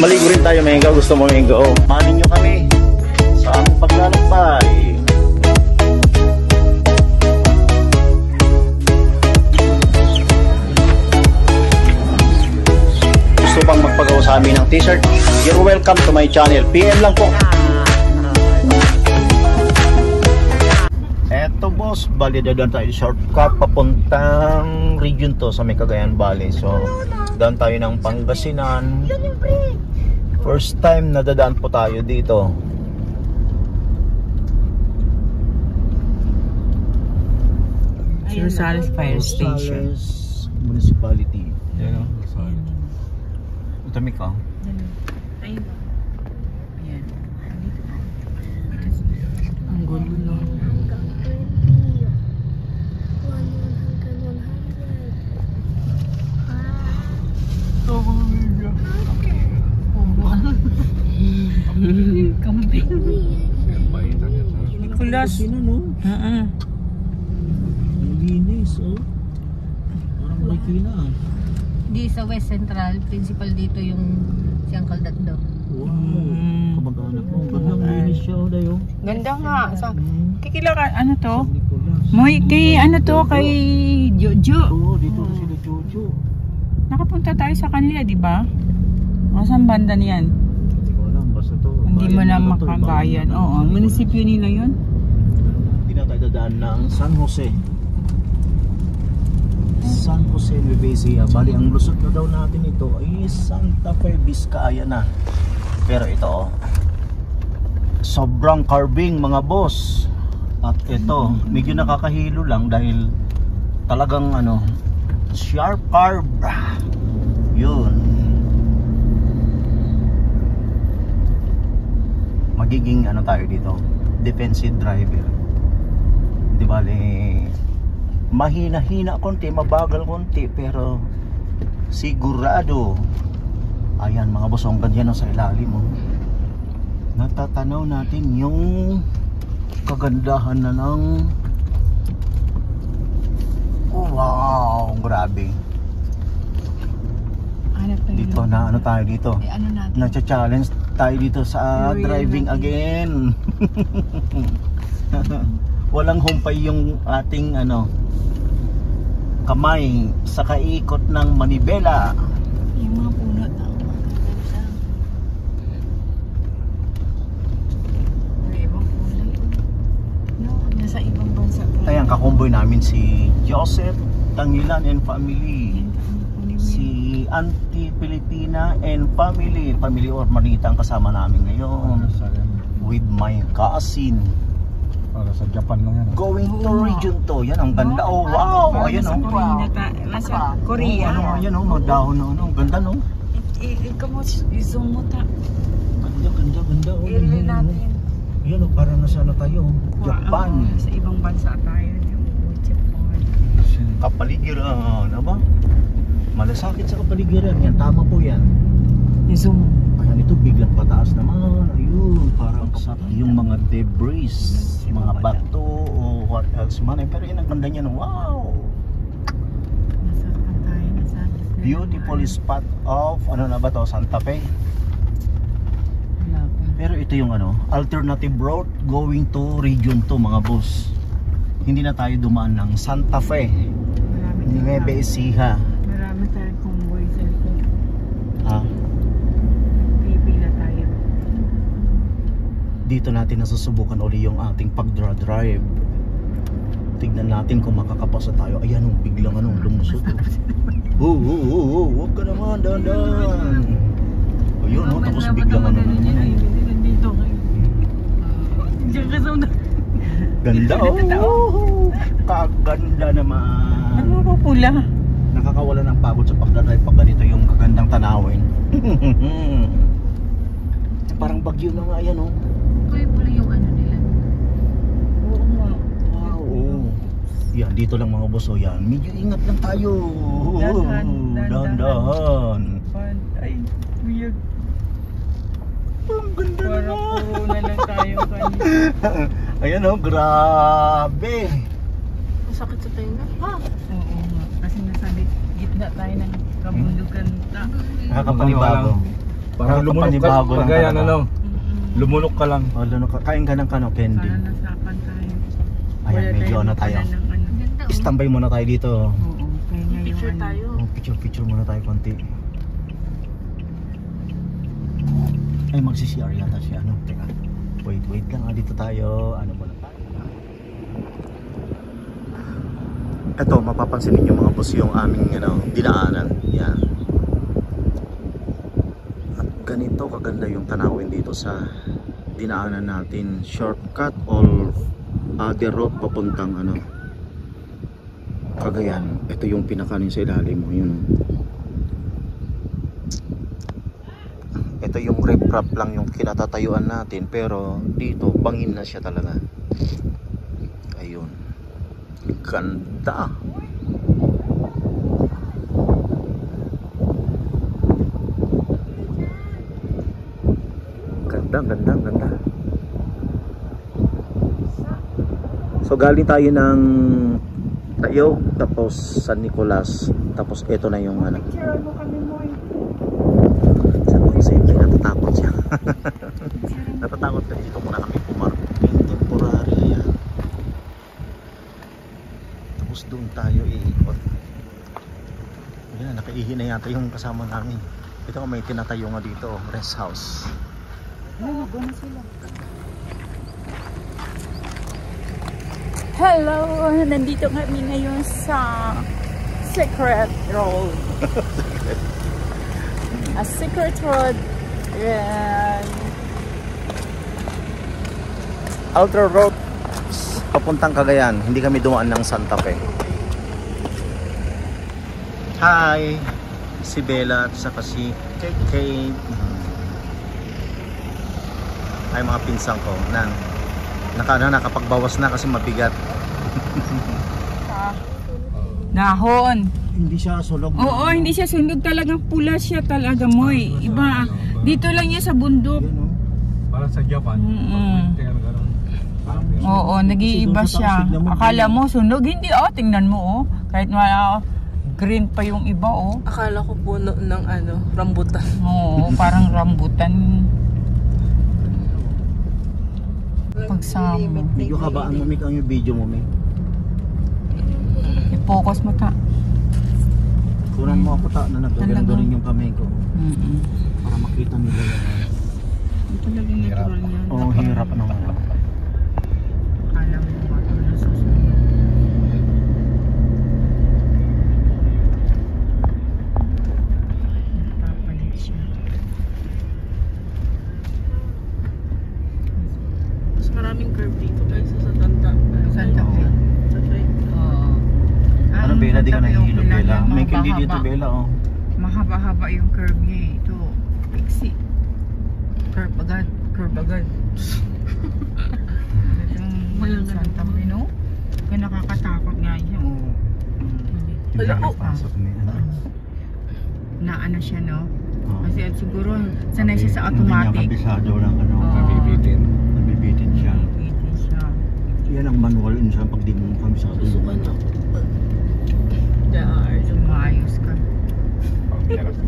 Maligo rin tayo, Menga. Gusto mo, Menga? Oh, mahalin nyo kami sa aming paglalakbay. Gusto bang magpagawa sa amin ng t-shirt? You're welcome to my channel. PM lang po. Eto boss, bali dadaan tayo shortcut papuntang region to sa may Cagayan Valley. So, daan tayo ng Pangasinan. First time na dadaan po tayo dito. Rosales Fire Station. Municipality. Yan o. Utamik ka. Ayun. Ayan. Ang gulo no. Kambing. Nicolas. Sino no? Linis oh. Parang Marikina. Di sa West Central, principal dito yung si Uncle Daddo. Wow. Kamag-anak mo. Gandang linis siya oh dayo. Ganda nga. Kikila ka, ano to? Moy, kay ano to? Kay Jojo. Oo, dito na sila Jojo. Nakapunta tayo sa kanila, di ba? O, saan banda niyan? Hindi ko alam, basta to. Hindi mo na makabayan. Oo, munisipyo nila yun. Hindi na tayo dadaan ng San Jose. San Jose Nueva Ecija. Bali, ang lusot na daw natin ito ay Santa Fe, Vizcaya na. Pero ito oh, sobrang carving mga boss. At ito, medyo nakakahilo lang dahil talagang ano, sharp carve. Yun. Magiging ano tayo dito, defensive driver. Di bale, mahina-hina konti, mabagal konti, pero sigurado. Ayan mga boss, ang ganyan sa ilalim mo. Natatanaw natin yung kagandahan na ng wow, grabe. Dito na ano tayo dito, na-challenge tayo dito sa driving again. Walang humpay yung ating ano kamay sa kaikot ng manibela. Yung mga puno na ibang kulay. No, nasa ibang bansa. Ayan, kakumboy namin si Joseph Tangilan and family. Si Auntie Pilipina and family. Family or Manita ang kasama namin ngayon. With my cousin. Para sa Japan lang yan. Going to region to. Yan, ang ganda. Oh, wow. Ayan oh. Nasa Korea. Ano, ayan oh, mga dahon na ano. Ang ganda no. Ikaw mo, zoom mo ta. Ganda. Oh, Iri natin. yan oh, parang nasa na tayo. Japan. Sa ibang bansa tayo. Japan. Kapaligiran. Aba? Malasakit sa kapaligiran. Yan, tama po yan. Zoom. Ayan, ito biglang pataas naman. Ayun, parang yung mga debris, mga bato o what else man. Pero yun ang ganda niya. Wow! Beautiful spot of, ano na ba to? Santa Fe. Pero ito yung ano, alternative route going to region to mga boss. Hindi na tayo dumaan ng Santa Fe, Nueva Ecija. Marami tayong convoy sa likod. Ha? Pipila tayo. Dito natin nasusubukan uli yung ating pag-drive. Tignan natin kung makakapasa tayo. Ayan oh, biglang ano, lumusot. Huwag ka naman, dandan. Ayun oh, tapos biglang ano. Dito kayo. Diyan ka sa una. Ganda oh. Kaganda naman. Ano ba pula? Nakakawala ng pagod sa pagdadrive pag ganito yung kagandang tanawin. Parang bagyo na nga yan oh. Pula yung ano nila. Oo nga. Wow, oh. Yan, dito lang mga boss oh, yan. Medyo ingat lang tayo. Dahan. Ay, weird. Ang ganda Parang puro na lang tayo kanina. Ayan oh, grabe. Masakit sa tenga. Ha? Oo nga. Kasi nasa gitna tayo ng kabundukan. Nakakapanibago. Parang lumunok ka. Nakakapanibago lang Pag yan, talaga. ano, lumunok ka lang. Oh, lalo ka. Kain ka ng candy. Para nasapan tayo. Ayan, medyo ano tayo. Ganda, oh. Standby muna tayo dito. Oo, kaya nga yung ano. Oh, picture muna tayo konti. Ay, magsi-CR yata siya. Ano? Teka. Wait lang. Dito tayo. Ano muna tayo? Ito, mapapansin ninyo mga boss yung aming dinaanan. Yan. At ganito kaganda yung tanawin dito sa dinaanan natin. Shortcut or the road papuntang Cagayan. Ito yung pinakanin sa ilalim mo. Yun. Ito yung riprap lang yung kinatatayuan natin, pero dito bangin na siya talaga. Ayun. Ganda. Ganda. So galing tayo ng Tayo, tapos San Nicolas, tapos ito na yung Picture mo kami mo. Siyempre natatakot siya. Natatakot ka dito muna kami pumarking temporary. Ayan. Tapos doon tayo iikot. Ayan, nakaihi na yata yung kasama namin. Ito may tinatayo nga dito, rest house. Nalago na sila. Hello! Nandito kami ngayon sa Secret Road. A secret road and Outer road papuntang Cagayan. Hindi kami dumaan ng Santa Fe. Hi! Si Bella at saka si Kate. Ay, mga pinsang ko na nakapagbawas na kasi mabigat. Nahon. Hindi siya sulog. Oo, hindi siya sunog, talagang pula siya talaga, Moy. Iba. Dito lang niya sa bundok. Parang sa Japan. Oo, nag-iiba siya. Akala mo sunog, hindi tingnan mo Kahit green pa yung iba Akala ko puno ng rambutan. Oo, parang rambutan. Pagsama. Video ka ba? Ang mamik ang yung video mo, Mik? I-focus mo ta. Kunan mo ako ta na nagaganda rin yung kamay ko. Para makita nila yan. Talagang natural niya. Oo, hirap naman. Akala mo nasusunod. Papalit siya. Mas maraming curve dito kaysa sa Santa Santa Fe. Oo. Ano, Bella? Di ka nahihilo, Bella? May hindi dito, Bella, Mahaba-haba yung curve niya Ito, pixie. Curve agad. Walang Santa Fe, no? Kaya nakakatakot nga siya. Wala ko. Na ano siya, no? Kasi siguro sanay siya sa automatic. Hindi niya kabisado lang, Nabibitin. nabibitin siya. Nabibitin siya. Yan ang manual yun sa pag di mo kabisado. Susukan ako. Daar. Maayos ka.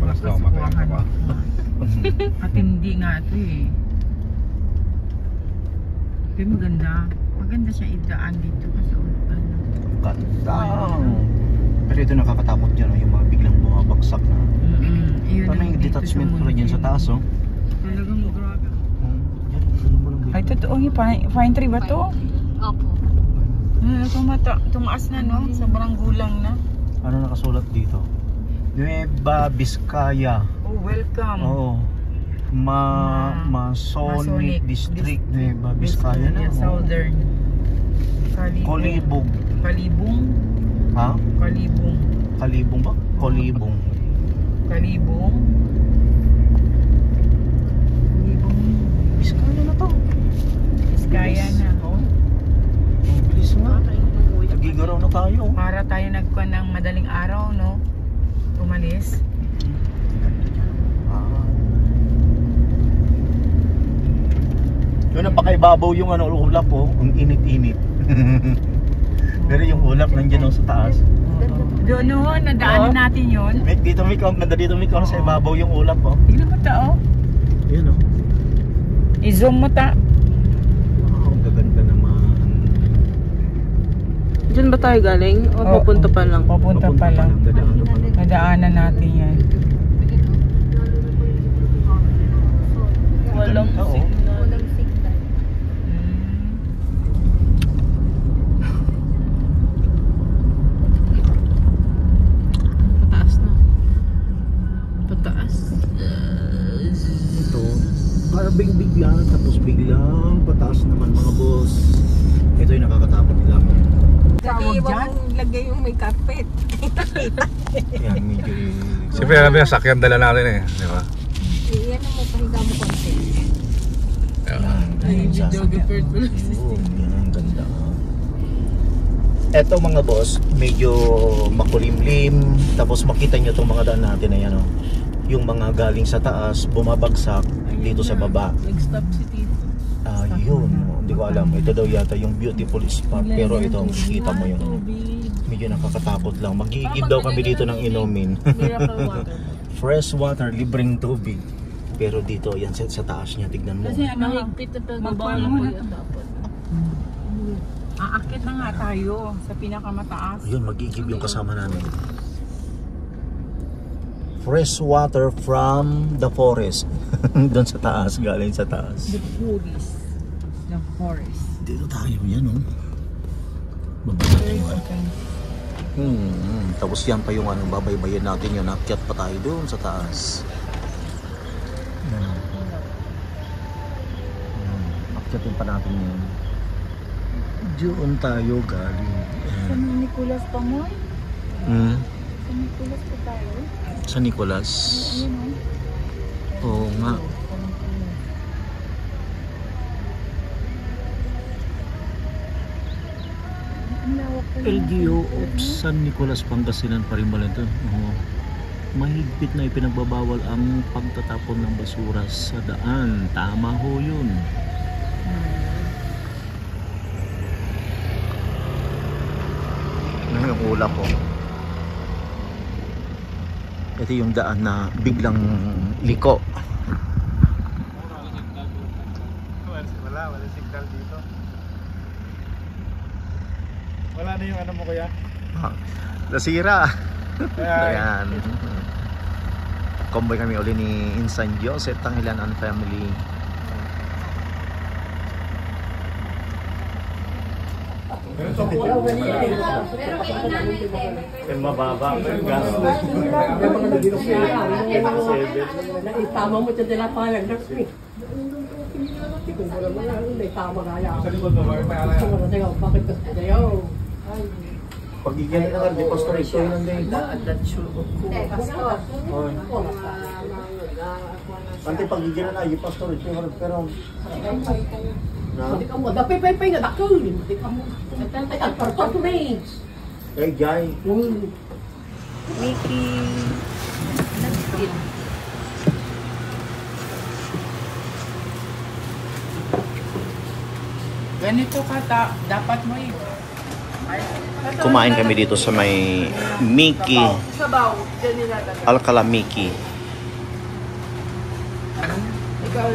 Malas daw, matayan ka pa. Katindi nga ito Pero maganda siya idaan dito kasi Ganda. Pero ito nakakatakot dyan, yung mga biglang bumabagsak na. Ano yung detachment pala dyan sa taas, Talagang grabe. Yan, ganun mo lang. Ay, totoo yung pine tree ba to? Opo. Tumaas na, no? Sobrang gulang na. Ano nakasulat dito? Nueva Vizcaya. Oh, welcome. Oo. Masonic District, Nueva Vizcaya na. Southern. Kolibong. Kalibong. Ha? Kalibong. Kalibong ba? Kolibong. Kalibong. Vizcaya na to. Vizcaya na. Ang bilis nga. Nagigaraw na tayo. Para tayo nagkuhan ng madaling araw, no? Umalis. Doon napakaibabaw yung ulap ang init-init. Pero yung ulap nandiyan sa taas. Doon noon, nadaanan natin yun. Dito may sa ibabaw yung ulap Tingnan mo tao. I-zoom mo ta. Wow, ang gaganda naman. Diyan ba tayo galing? O Oo. pupunta pa lang? Papunta pa lang. Dadaanan pa lang. Nadaanan natin yan. Walang Oo. signal. Walang signal. Pataas na. Pataas. Ito, parang biglang, tapos biglang pataas naman mga boss. Ito yung nakakatakot lang. Sabi, wag mong lagay yung may carpet. Yan, medyo Siyempre, alam mo yung sakyan dala natin eh. Di ba? Iyan mo, pahiga mo konti. Ay, videographer pa lang. Yan ang ganda. Eto mga boss, medyo makulimlim. Tapos makita nyo itong mga daan natin na yan. Oh. Yung mga galing sa taas, bumabagsak dito sa baba. Nag-stop si Tito. Yun, hindi ko alam. Ito daw yata yung beautiful spot. Pero ito, kita mo yung Tubig. medyo nakakatakot lang. Mag-iigib daw kami dito ng inumin. Miracle water. Fresh water, libreng tubig. Pero dito, yan sa taas niya, tignan mo. Kasi ano, Mahigpit na pagbabaw magpaano na po na yan dapat. aakit na nga tayo sa pinakamataas. Ayun, mag-iigib yung kasama namin. Fresh water from the forest. Doon sa taas, galing sa taas. The forest. The forest. Dito tayo, yan oh. Baba natin yun. Tapos yan pa yung ano, babaybayan natin yun. Akyat pa tayo doon sa taas. Yan. Akyatin pa natin yun. Doon tayo galing. Sa Nicolas pa mo? Sa Nicolas pa tayo? Sa Nicolas. Ayun o. Oo nga. LGU of San Nicolas, Pangasinan pa rin pala ito. Oo. Mahigpit na ipinagbabawal ang pagtatapon ng basura sa daan. Tama ho yun. Ano yung ulap ko? Ito yung daan na biglang liko. Wala signal dito. Wala na yung ano mo kuya? Nasira. Kaya, Ayan. Convoy kami uli ni Insan Joseph Tangilan and family. Yung mababa ang gas. Itama mo sa dala pa lang nagswi. Kung wala mo yan, may tama nga yan. sa likod mo, may alay. Kung wala tayo, bakit ka sa tayo? Pagigyan na nga, di pastor ito yun ang day. Ante pagigyan na di pastor ito yun, pero Hindi ka mo, dapay-pay nga dakol. Hindi ka mo. Nagpartos mo eh. eh Jai, Mickey. Nag-skid. Ganito ka dapat mo eh. kumain kami dito sa may Mickey, Sabaw. Diyan nilalagay. Alcala Mickey. Ikaw.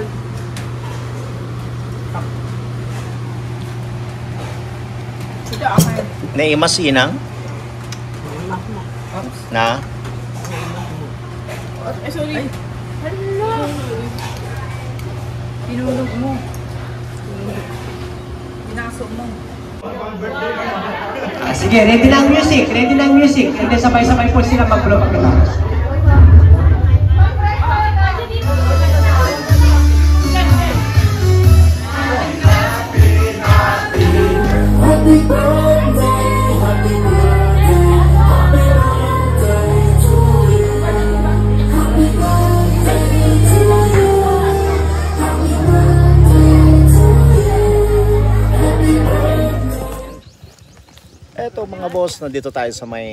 Sige, okay. Naimas inang? Na? Eh, sorry. Pinulog mo. Pinasok mo. Sige, ready na ang music. Ready na ang music. And then sabay-sabay po sila mag-blow pagkatapos. Happy birthday, happy birthday, happy birthday to you. Happy birthday to you. Happy birthday to you. Happy birthday. Eto mga boss, nandito tayo sa may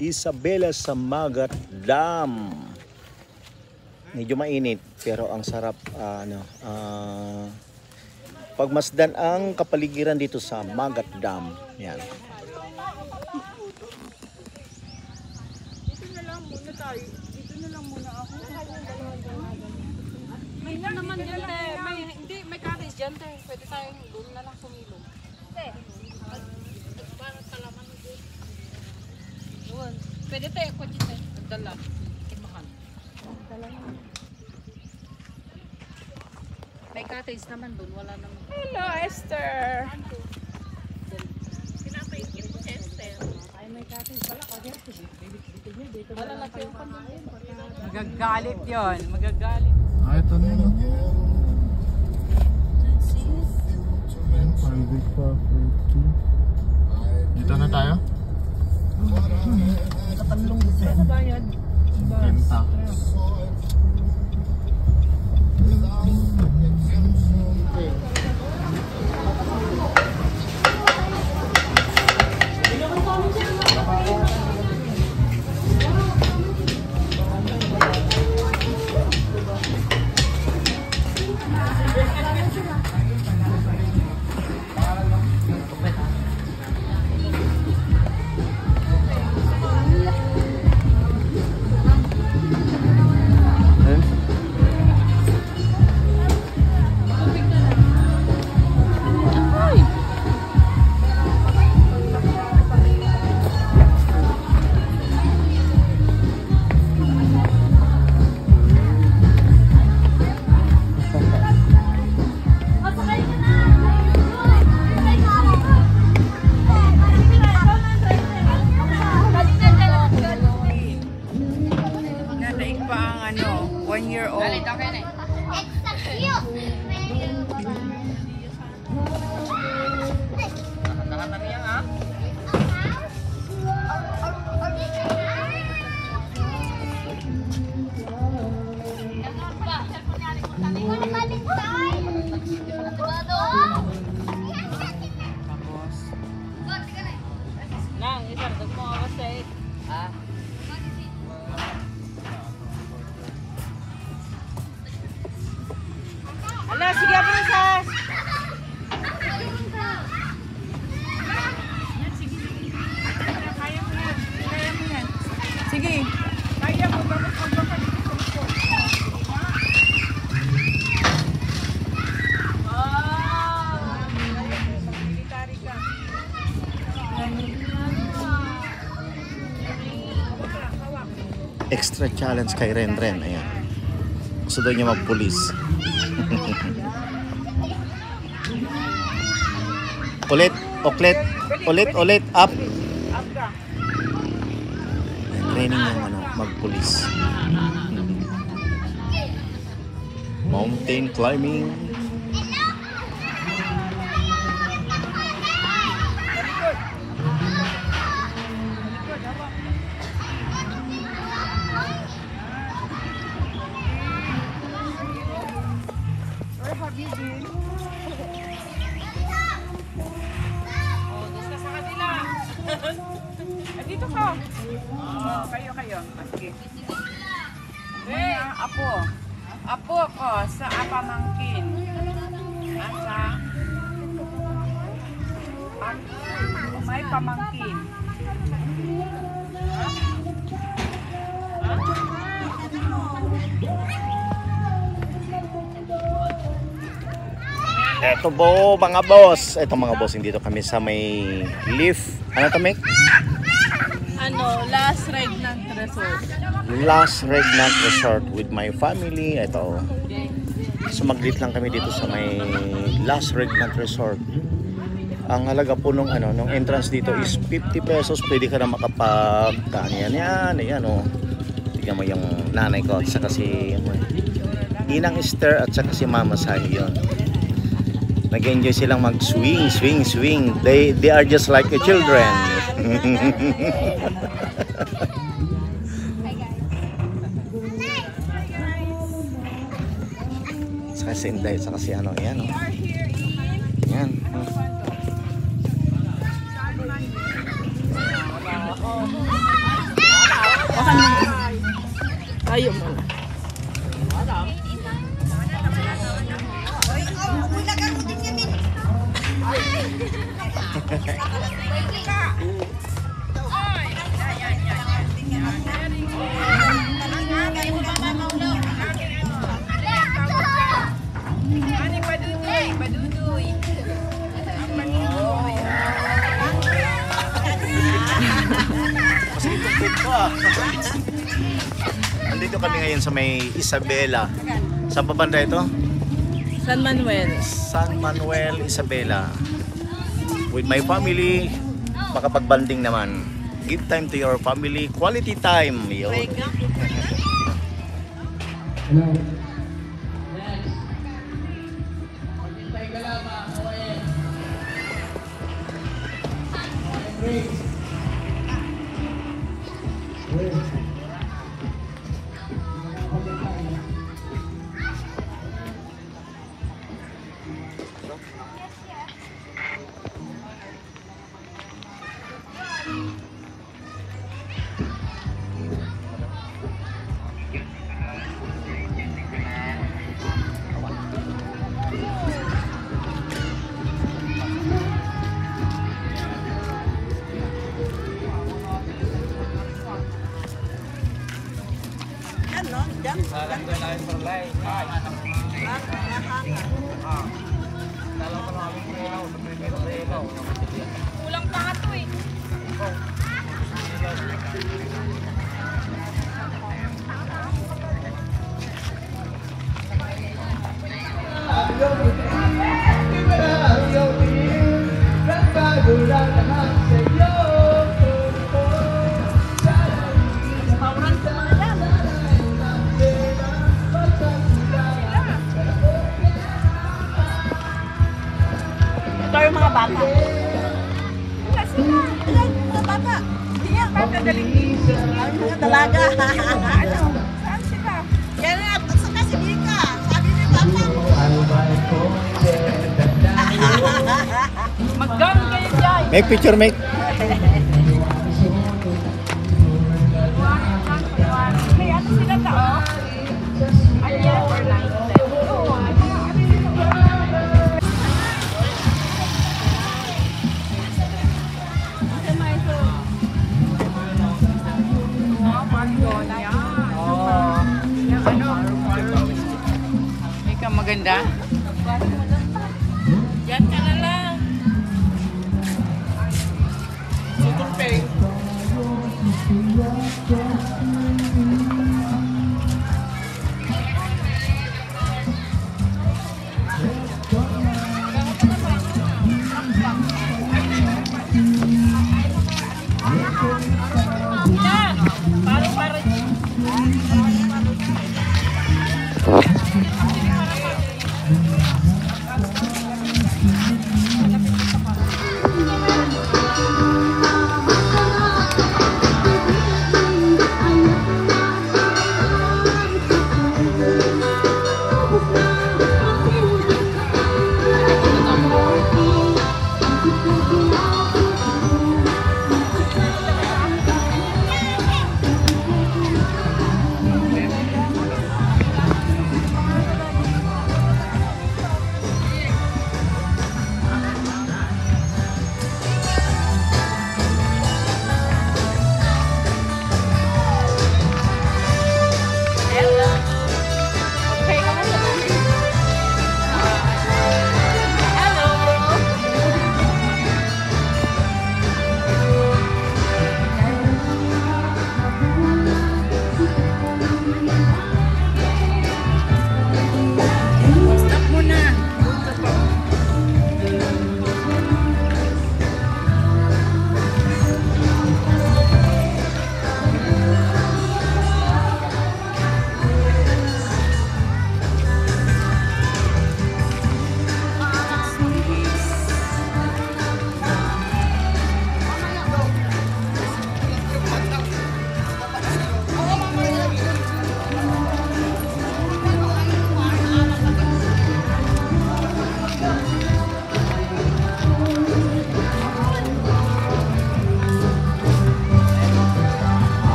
Isabela sa Magat Dam. Medyo mainit pero ang sarap pagmasdan ang kapaligiran dito sa Magat Dam. Yan. Dito na lang muna tayo. Dito na lang muna ako. May naman dyan, may dyan, te. Pwede tayong doon na lang sumilong. Te. Parang talaman mo doon. Doon. Pwede tayo ako dyan, te. Nagdala. Timakan. Nagdala naman. May cottage naman doon. Wala naman. Hello, Esther. Ay, may cottage pala. Wala lang kayo pa doon. Magagalit yon, magagalit. Ah, ito na yun. Private property. Dito na tayo? Benta. Nadaig pa ang ano, 1-year-old. Nang, isang doon mo ako sa Ala, sige princess. Kaya mo yan. Kaya mo yan. Sige. Kaya mo. Bakit magpapalit ko? Military ka. Extra challenge kay Renren. Ayan. Gusto daw niya magpulis. Ulit, ulit, up. Up ka. Training yung ano, magpulis. Mountain climbing. Where have you been? Oh, doon ka sa kanila. Dito ka. Oh, kayo. Sige. Hey, apo. Apo ko sa pamangkin. Asa? May pamangkin. Eto po mga boss. Eto mga boss, dito kami sa may lift. Ano to, Mick? Ano, last ride ng resort. Last Regnant Resort with my family. Ito. So mag-greet lang kami dito sa may Last Regnant Resort. Ang halaga po nung ano, nung entrance dito is 50 pesos. Pwede ka na makapag-kanyan yan oh. Tignan mo yung nanay ko at saka si Inang Esther at saka si Mama Sahi yun. Nag-enjoy silang mag-swing. They are just like a children. Saka si Inday, saka si ano, yan oh. Yan. Tayo mo. Ani, padudloy. Nandito kami ngayon sa may Isabela. Saan pa banda ito? San Manuel. San Manuel, Isabela. With my family, makapagbanding naman. Give time to your family, quality time. Yun. Kulang pa nga to eh. Ito yung mga bata. Mga bata. Hindi yan. Bata daling. Ang mga dalaga. Ano? Saan sila? Yan na. Saka si Dika. Sabi ni Papa. Mag-gang kayo dyan. Make picture, make. May ano sila tao? Ayan, for night. Ikaw maganda. Yan ka na lang. Tutupeng.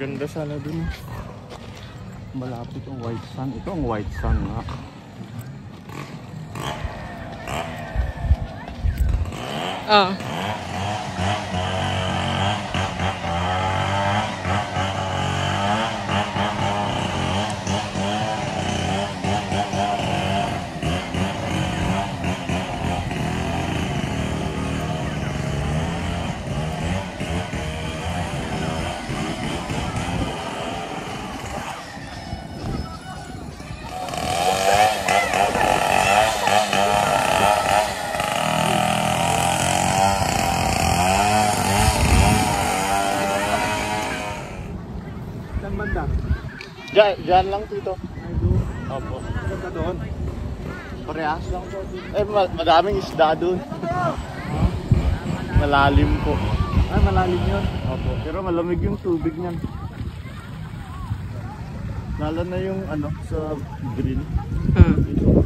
Maganda sana dun. Malapit ang white sun. Ito ang white sun nga. Ah. Diyan lang dito. Opo. Punta doon. Parehas lang po. Madaming isda doon. Malalim po. Ay, malalim yun. Opo. Pero malamig yung tubig niyan. Lalo na yung ano sa green. Hmm.